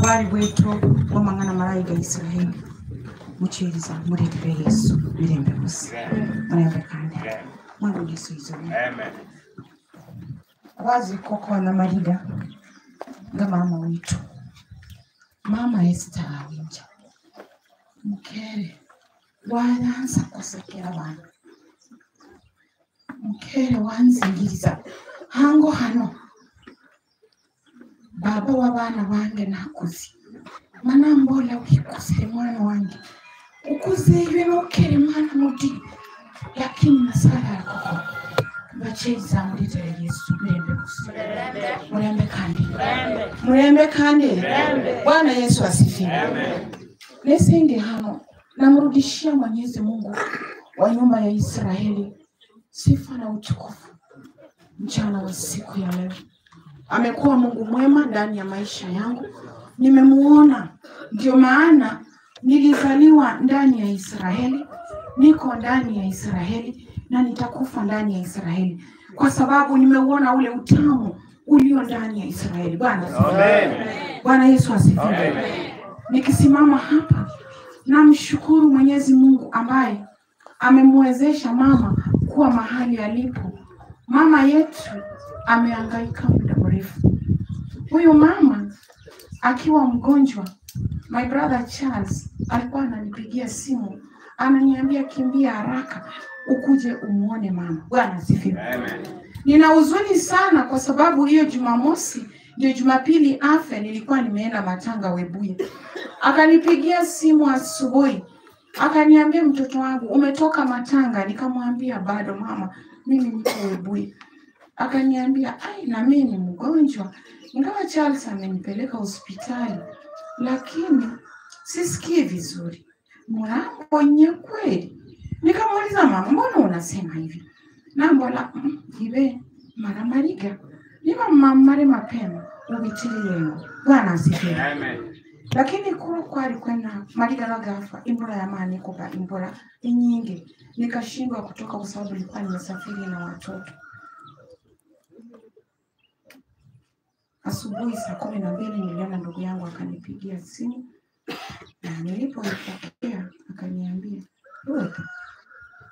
Wali wetu wamangana malaika Israeli muchiriza murekere Yesu mirembe gusa murembe kandi mwana Yesu izo amen abazi koko na mariga nga mama wetu mama Esther winja mukere wananza kusekera abantu mukere wanzingiriza hango hano baba wabana bange nakuzi manambola ukikuze mwana wange ukuze ibintu ukere mwana muti lakini nasala yako bacheza muritere Yesu murembe kandi Bwana Yesu asifiwe nesenge hano namrudishia Mwenyezi Mungu wa nyumba ya Israeli sifa na utukufu mchana wa siku ya leo. Amekuwa Mungu mwema ndani ya maisha yangu. Nimemuona, ndio maana nilizaliwa ndani ya Israeli, niko ndani ya Israeli na nitakufa ndani ya Israeli kwa sababu nimeuona ule utamu ulio ndani ya Israeli. Bwana Yesu asifiwe. Nikisimama hapa namshukuru Mwenyezi Mungu ambaye amemwezesha mama kuwa mahali alipo. Mama yetu amehangaika muda mrefu. Huyu mama akiwa mgonjwa, my brother Charles alikuwa ananipigia simu, ananiambia kimbia haraka ukuje umuone mama. Bwana asifiwe. Amen. Nina huzuni sana kwa sababu hiyo Jumamosi ndio Jumapili afe, nilikuwa nimeenda matanga Webuye. Akanipigia simu asubuhi. Akaniambia mtoto wangu umetoka matanga, nikamwambia bado mama, mimi niko Webuye. Akaniambia na mimi ni mgonjwa. Ingawa Charles amenipeleka hospitali lakini sisikii vizuri. Mnaponya kweli? Nikamuuliza mama, mbona unasema hivi? Nambola ibe mara mariga. Niba mama mapema ubitili leo. Bwana asifiwe. Amen. Lakini kwari kwenda mariga nagafa imbura ya mani kuba imbura nyingi. Nikashindwa kutoka kwa sababu nilikuwa nimesafiri na watoto. Asubuhi saa 12 niliona ndugu yangu akanipigia simu. Na nilipopokea akaniambia, "Wewe,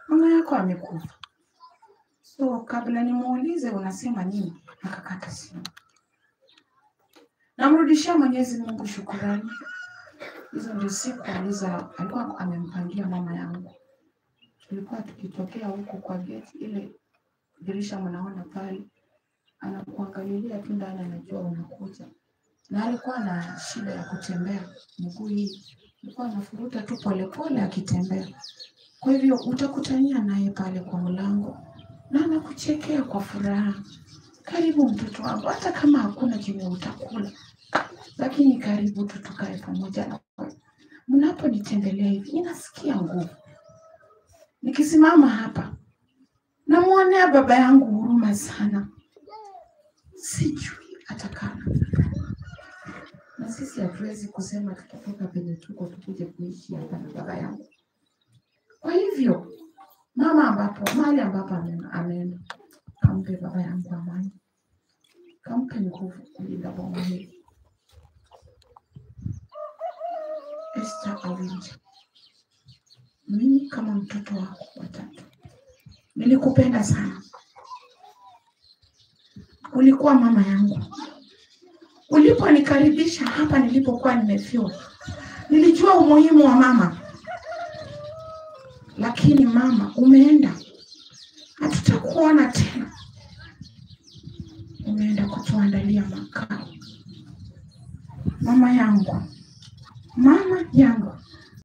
mama yako amekufa." So kabla nimuulize unasema nini, akakata simu. Namrudishia Mwenyezi Mungu shukrani. Hizo ndio siku alikuwa amempangia mama yangu. Tulikuwa tukitokea huko kwa gate ile dirisha mnaona pale. Anakuangalilia tu ndani, anajua unakuja. Na alikuwa na shida ya kutembea mguu hii. Alikuwa anafuruta tu polepole akitembea. Kwa hivyo utakutania naye pale kwa mlango na anakuchekea kwa furaha. Karibu mtoto wangu, hata kama hakuna chenye utakula, lakini karibu tukae pamoja na wewe. Mnaponitembelea hivi ninasikia nguvu. Nikisimama hapa namuonea baba yangu huruma sana. Sijui atakana. Na sisi hatuwezi kusema tutatoka penye tuko tukuje kuishi hapa na baba yangu. Kwa hivyo mahali ambapo ameenda, kampe baba yangu amani, kampe nguvu kulinda boma hili. Esther Awinja, mimi kama mtoto wako watatu nilikupenda sana. Ulikuwa mama yangu. Uliponikaribisha hapa nilipokuwa nimefiwa, nilijua umuhimu wa mama. Lakini mama, umeenda. Hatutakuona tena. Umeenda kutuandalia makao. Mama yangu. Mama yangu.